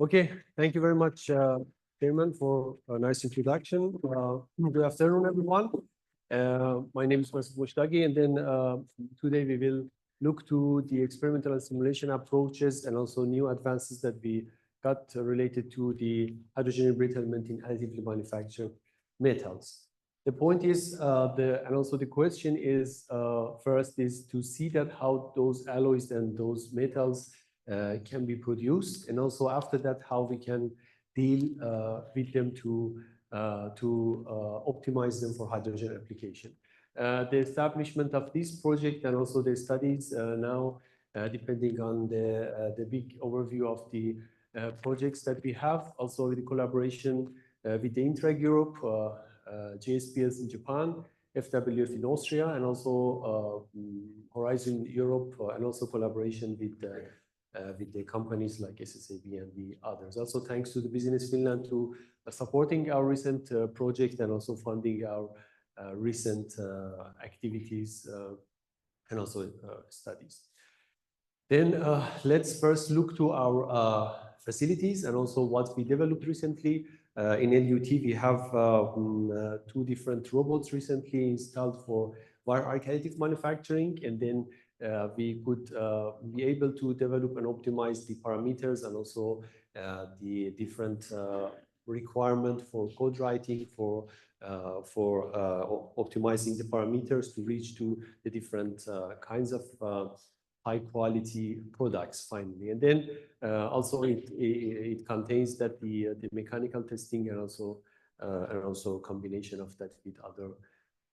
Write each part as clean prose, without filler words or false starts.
Okay, thank you very much, Chairman, for a nice introduction. Good afternoon, everyone. My name is Masoud Moshtaghi, and then today we will look to the experimental and simulation approaches and also new advances that we got related to the hydrogen embrittlement in additively manufactured metals. The point is, and also the question is, first is to see that how those alloys and those metals can be produced, and also after that, how we can deal with them to optimize them for hydrogen application. The establishment of this project and also the studies now, depending on the big overview of the projects that we have, also with the collaboration with the Intrag Europe, JSPS in Japan, FWF in Austria, and also Horizon Europe, and also collaboration with the companies like SSAB and the others. Also, thanks to the Business Finland to supporting our recent project and also funding our recent activities and also studies. Then let's first look to our facilities and also what we developed recently. In LUT, we have two different robots recently installed for wire arc additive manufacturing, and then we could be able to develop and optimize the parameters and also the different requirement for code writing for optimizing the parameters to reach to the different kinds of high quality products finally. And then also it contains that the mechanical testing and also combination of that with other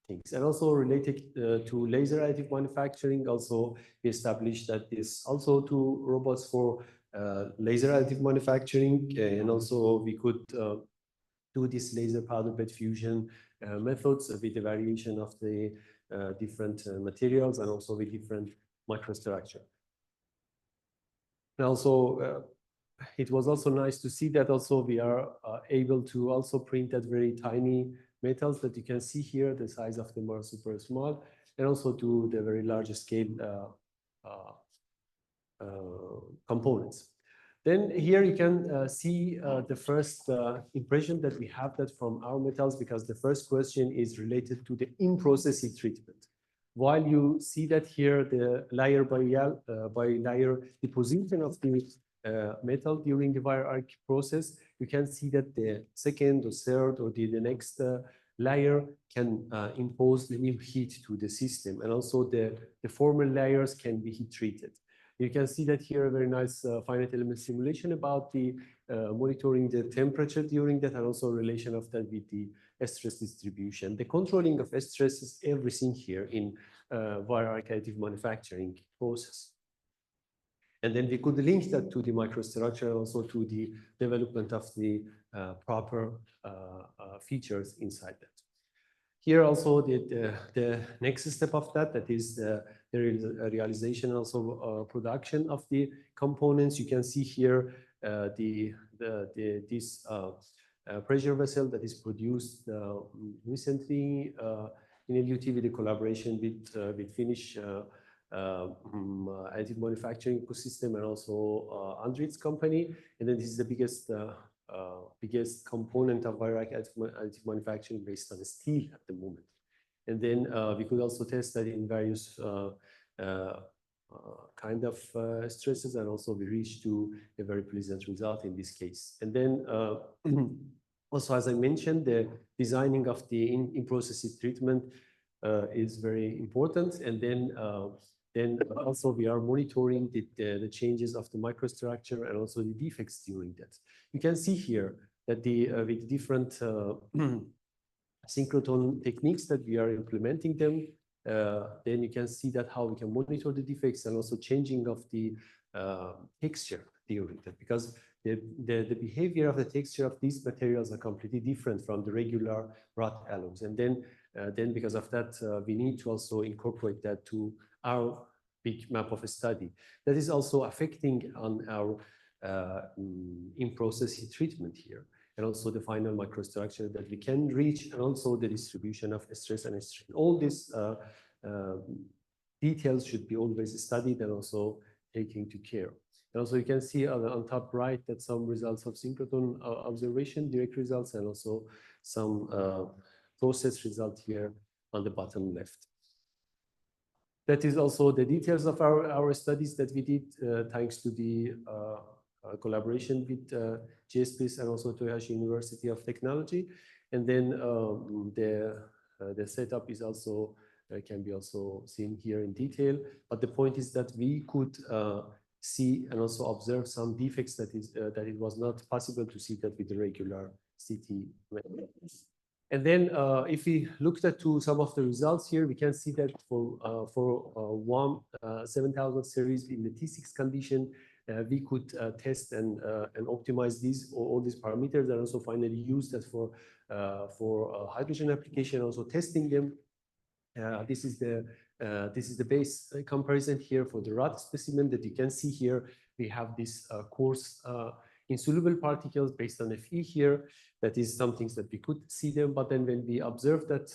things. And also related to laser additive manufacturing, also we established that there's also two robots for laser additive manufacturing, and also we could do this laser powder bed fusion methods with the variation of the different materials and also with different microstructure. And also it was also nice to see that also we are able to also print at very tiny metals that you can see here, the size of them are super small, and also to the very large scale components. Then here you can see the first impression that we have that from our metals, because the first question is related to the in-process heat treatment. While you see that here, the layer by layer deposition of the metal during the wire arc process, you can see that the second or third or the next layer can impose the new heat to the system, and also the former layers can be heat treated. You can see that here a very nice finite element simulation about the monitoring the temperature during that, and also relation of that with the stress distribution. The controlling of stress is everything here in wire arc additive manufacturing process. And then we could link that to the microstructure and also to the development of the proper features inside that. Here also the next step of that is the realization, also production of the components. You can see here this pressure vessel that is produced recently in LUT with the collaboration with Finnish additive manufacturing ecosystem and also Andritz company. And then this is the biggest component of wire arc additive manufacturing based on steel at the moment. And then we could also test that in various kind of stresses, and also we reached to a very pleasant result in this case. And then also, as I mentioned, the designing of the in-process heat treatment is very important. And then also we are monitoring the changes of the microstructure and also the defects during that. You can see here that with different synchrotron techniques that we are implementing them, then you can see that how we can monitor the defects and also changing of the texture during that, because the behavior of the texture of these materials are completely different from the regular wrought alloys. And then because of that, we need to also incorporate that to our big map of a study. That is also affecting on our in-process heat treatment here, and also the final microstructure that we can reach, and also the distribution of stress and strain. All these details should be always studied and also taken to care. And also you can see on top right that some results of synchrotron observation, direct results, and also some process result here on the bottom left. That is also the details of our studies that we did thanks to the collaboration with GSPIS and also Toyohashi University of Technology. And then the setup is also can be also seen here in detail. But the point is that we could see and also observe some defects that it was not possible to see that with the regular CT methods. And then if we looked at some of the results here, we can see that for WAM 7000 series in the T6 condition, we could test and optimize all these parameters, and also finally use that for hydrogen application, also testing them. This is the base comparison here for the rod specimen that you can see here. We have this coarse insoluble particles based on Fe here. That is some things that we could see them, but then when we observe that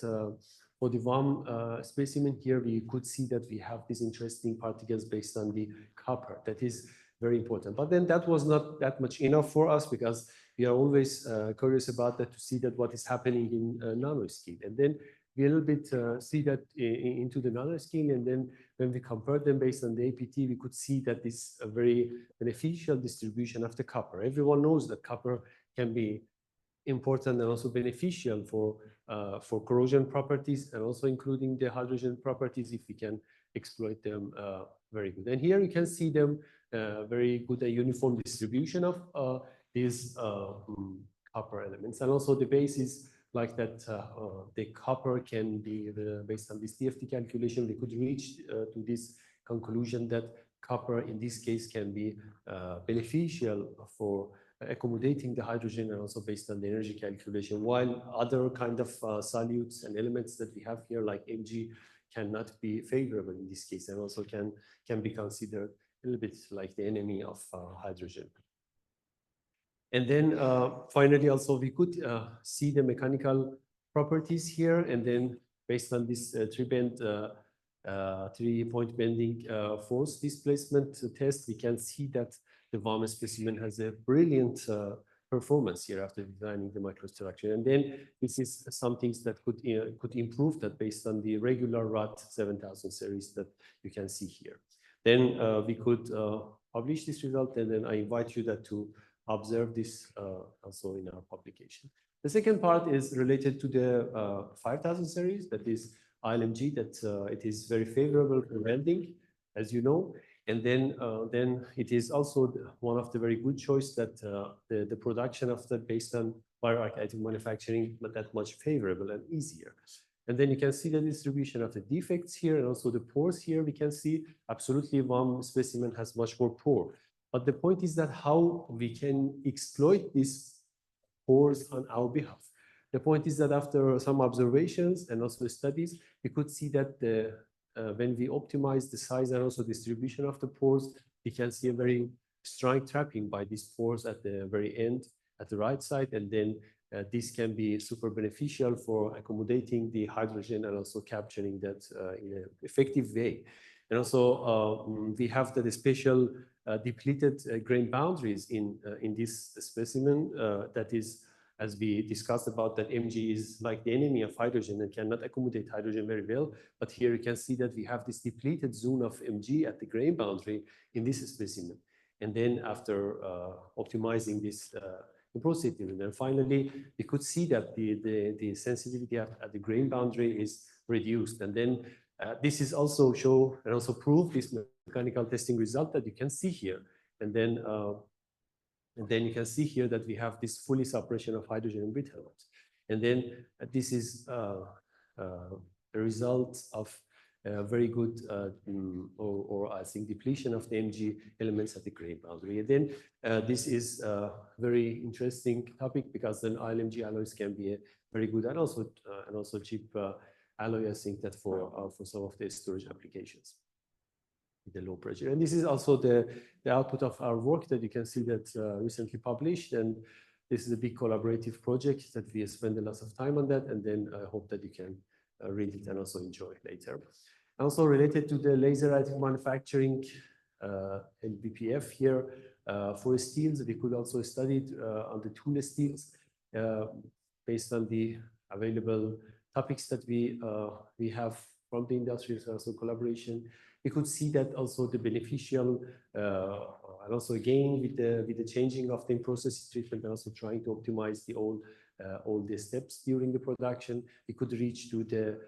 for the WAM specimen here, we could see that we have these interesting particles based on the copper. That is very important. But then that was not that much enough for us, because we are always curious about that, to see that what is happening in nanoscale. And then we a little bit see that into the nanoscale, and then when we compare them based on the APT, we could see that this a very beneficial distribution of the copper. Everyone knows that copper can be important and also beneficial for corrosion properties, and also including the hydrogen properties if we can exploit them very good. And here you can see them very good uniform distribution of these copper elements, and also the basis like that the copper can be based on this DFT calculation. We could reach to this conclusion that copper in this case can be beneficial for accommodating the hydrogen, and also based on the energy calculation, while other kind of solutes and elements that we have here like Mg cannot be favorable in this case, and also can be considered a little bit like the enemy of hydrogen. And then finally also we could see the mechanical properties here, and then based on this three-point bending force displacement test, we can see that the WAM specimen has a brilliant performance here after designing the microstructure. And then this is some things that could improve that based on the regular rod 7000 series that you can see here. Then we could publish this result, and then I invite you to observe this also in our publication. The second part is related to the 5000 series, that is ILMG, that it is very favorable for welding, as you know. And then it is also one of the very good choice that the production of that based on bioarc additive manufacturing not that much favorable and easier. And then you can see the distribution of the defects here, and also the pores here. We can see absolutely one specimen has much more pore. But the point is that how we can exploit these pores on our behalf. The point is that after some observations and also studies, we could see that when we optimize the size and also distribution of the pores, we can see a very strong trapping by these pores at the very end, at the right side, and then this can be super beneficial for accommodating the hydrogen and also capturing that in an effective way. And also we have the special depleted grain boundaries in this specimen that is, as we discussed about, that Mg is like the enemy of hydrogen and cannot accommodate hydrogen very well. But here you can see that we have this depleted zone of Mg at the grain boundary in this specimen. And then after optimizing this procedure, and then finally we could see that the sensitivity at the grain boundary is reduced. And then this is also show and also prove this mechanical testing result that you can see here. And then you can see here that we have this fully suppression of hydrogen embrittlement. And then this is the result of very good or I think depletion of the Mg elements at the grain boundary. And then this is a very interesting topic, because then ILMG alloys can be a very good and also cheap alloy, I think, that for some of the storage applications, the low pressure. And this is also the output of our work that you can see that recently published. And this is a big collaborative project that we spend a lot of time on that. And then I hope that you can read it and also enjoy it later. Also related to the laser additive manufacturing LBPF here. For steels, we could also study it on the tool steels based on the available topics that we have from the industry, also collaboration. We could see that also the beneficial and also again with the changing of the in-process treatment and also trying to optimize all the steps during the production, we could reach to the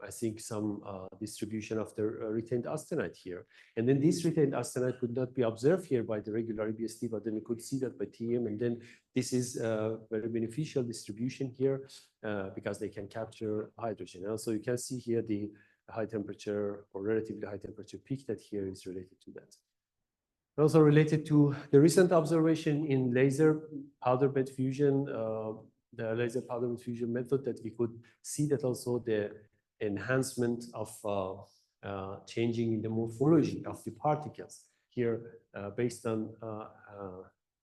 I think some distribution of the retained austenite here. And then this retained austenite could not be observed here by the regular EBST, but then we could see that by TM. And then this is a very beneficial distribution here because they can capture hydrogen. And also you can see here the high temperature or relatively high temperature peak that here is related to that. Also related to the recent observation in laser powder bed fusion, the laser powder bed fusion method, that we could see that also the enhancement of changing in the morphology of the particles here based on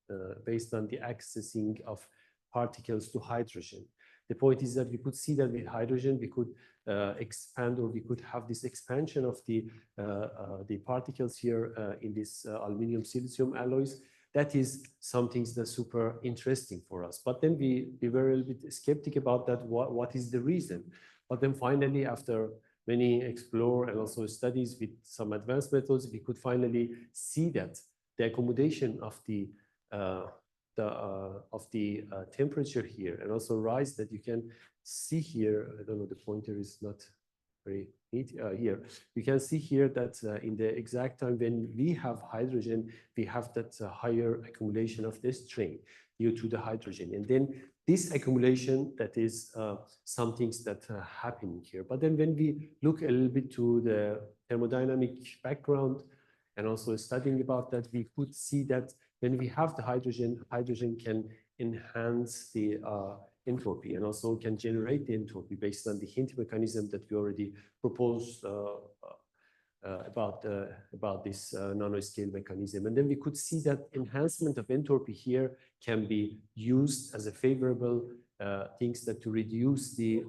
the accessing of particles to hydrogen. The point is that we could see that with hydrogen we could expand, or we could have this expansion of the particles here in this aluminum silicium alloys. That is something that's super interesting for us. But then we were a little bit skeptical about that. What is the reason? But then finally, after many explore and also studies with some advanced methods, we could finally see that the accommodation of the temperature here and also rise that you can see here. I don't know, the pointer is not very neat here. You can see here that in the exact time when we have hydrogen, we have that higher accumulation of this strain due to the hydrogen. And then this accumulation, that is some things that happening here. But then when we look a little bit to the thermodynamic background and also studying about that, we could see that when we have the hydrogen, hydrogen can enhance the entropy and also can generate the entropy based on the hint mechanism that we already proposed about this nanoscale mechanism. And then we could see that enhancement of entropy here can be used as a favorable things that to reduce the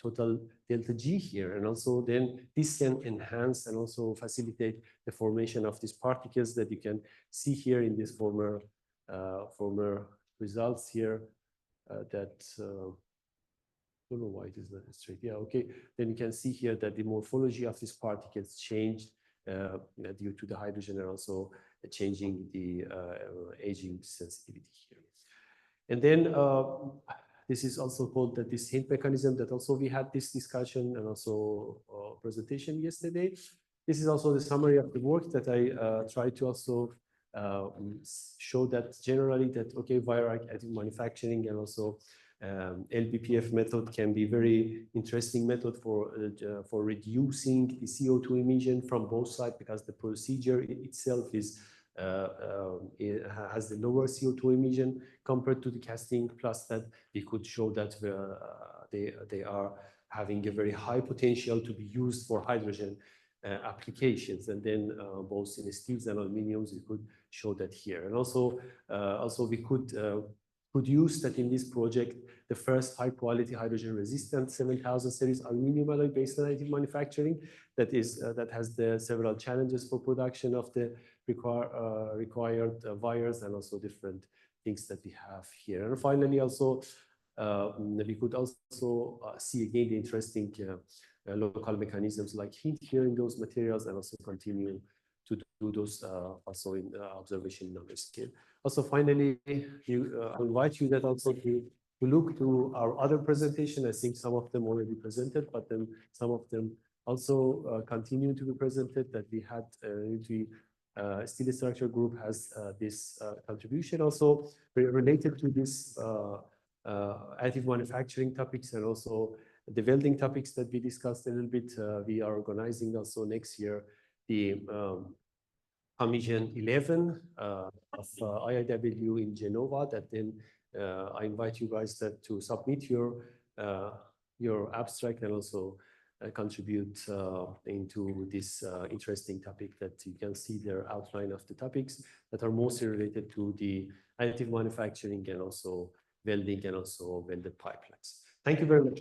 total delta G here. And also then this can enhance and also facilitate the formation of these particles that you can see here in this former results here that I don't know why it is not straight. Yeah, okay. Then you can see here that the morphology of these particles changed due to the hydrogen and also changing the aging sensitivity here. And then this is also called that this hint mechanism that also we had this discussion and also presentation yesterday. This is also the summary of the work that I tried to also show that generally that, okay, via additive manufacturing and also LBPF method can be very interesting method for reducing the CO2 emission from both sides, because the procedure itself is it has the lower CO2 emission compared to the casting, plus that we could show that they are having a very high potential to be used for hydrogen applications. And then both in steels and aluminiums, we could show that here. And also we could produce that in this project, the first high quality hydrogen resistant 7000 series aluminum alloy based on additive manufacturing that has the several challenges for production of the required wires and also different things that we have here. And finally, also we could also see again the interesting local mechanisms like hint here in those materials, and also continue to do those also in observation nanoscale. Also, finally, I invite you that also to look to our other presentation. I think some of them already presented, but then some of them also continue to be presented. That we had the steel structure group has this contribution also related to this additive manufacturing topics and also the welding topics that we discussed a little bit. We are organizing also next year the Commission 11 of IIW in Genova. That then I invite you guys to submit your abstract and also contribute into this interesting topic, that you can see their outline of the topics that are mostly related to the additive manufacturing and also welding and also welded pipelines. Thank you very much.